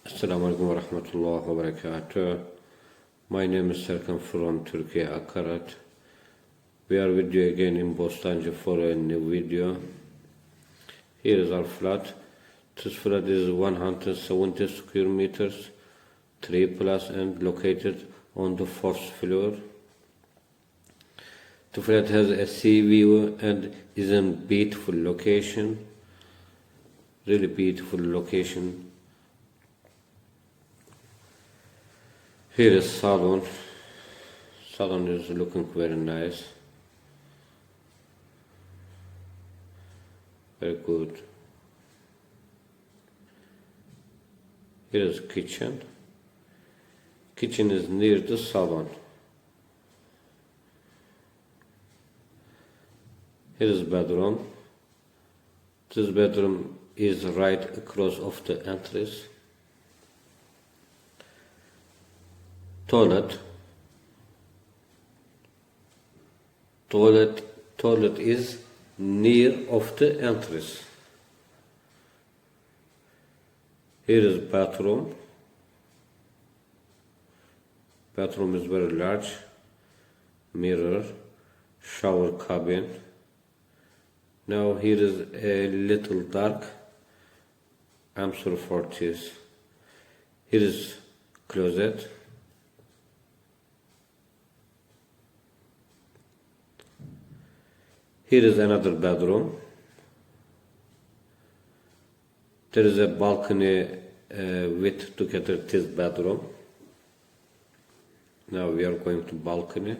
Assalamu alaikum wa rahmatullahi wa barakatuh. My name is Serkan from Turkey, Akarat. We are with you again in Bostancı for a new video. Here is our flat. This flat is 170 square meters, 3 plus and located on the 4th floor. The flat has a sea view and is in beautiful location. Really beautiful location. Here is salon. Salon is looking very nice. Very good. Here is kitchen. Kitchen is near the salon. Here is bedroom. This bedroom is right across of the entrance. Toilet is near of the entrance. Here is bathroom. Bathroom is very large. Mirror, shower cabin. Now here is a little dark. I'm sorry for this. Here is closet. Here is another bedroom. There is a balcony with together this bedroom. Now we are going to balcony.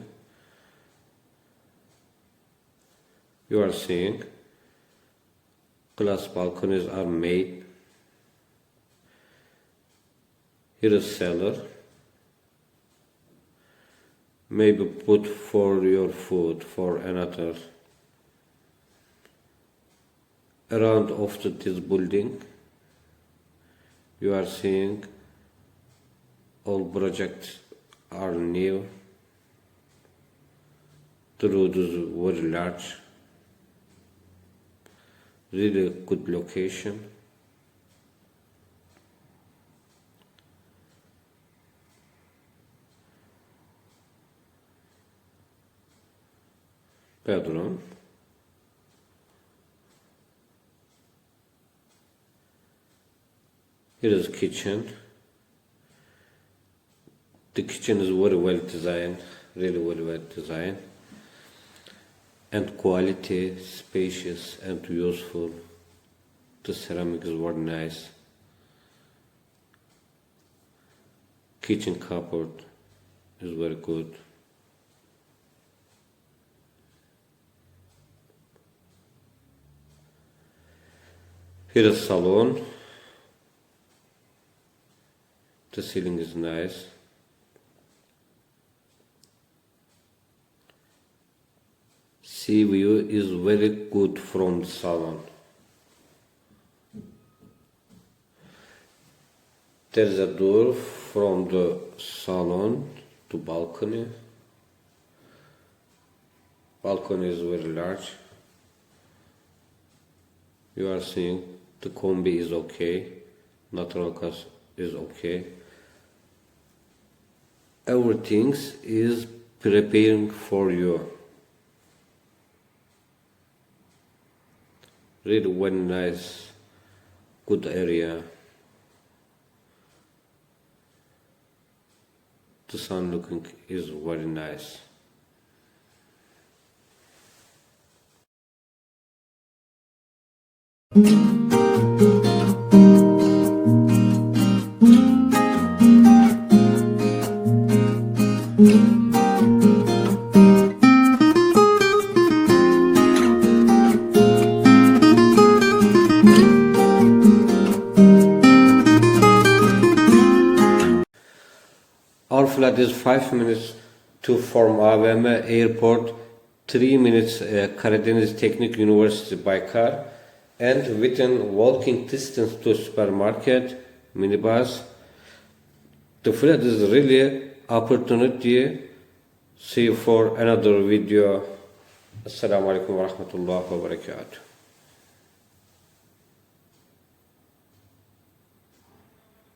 You are seeing glass balconies are made. Here is cellar. Maybe put for your food for another. Around of this building, you are seeing all projects are new. The road is very large. Really good location. Bedroom. Here is kitchen. The kitchen is very well designed, really very well designed, and quality, spacious and useful. The ceramic is very nice. Kitchen cupboard is very good. Here is salon. The ceiling is nice. Sea view is very good from the salon. There is a door from the salon to balcony. Balcony is very large. You are seeing the combi is okay. Natural gas is okay. Everything is preparing for you. Really very nice, good area. The sun looking is very nice. Our flight is 5 minutes to from AVM airport, 3 minutes Karadeniz Teknik University by car, and within walking distance to supermarket, minibus. The flight is really opportunity. See you for another video. Assalamu alaikum wa rahmatullahi wa barakatuh.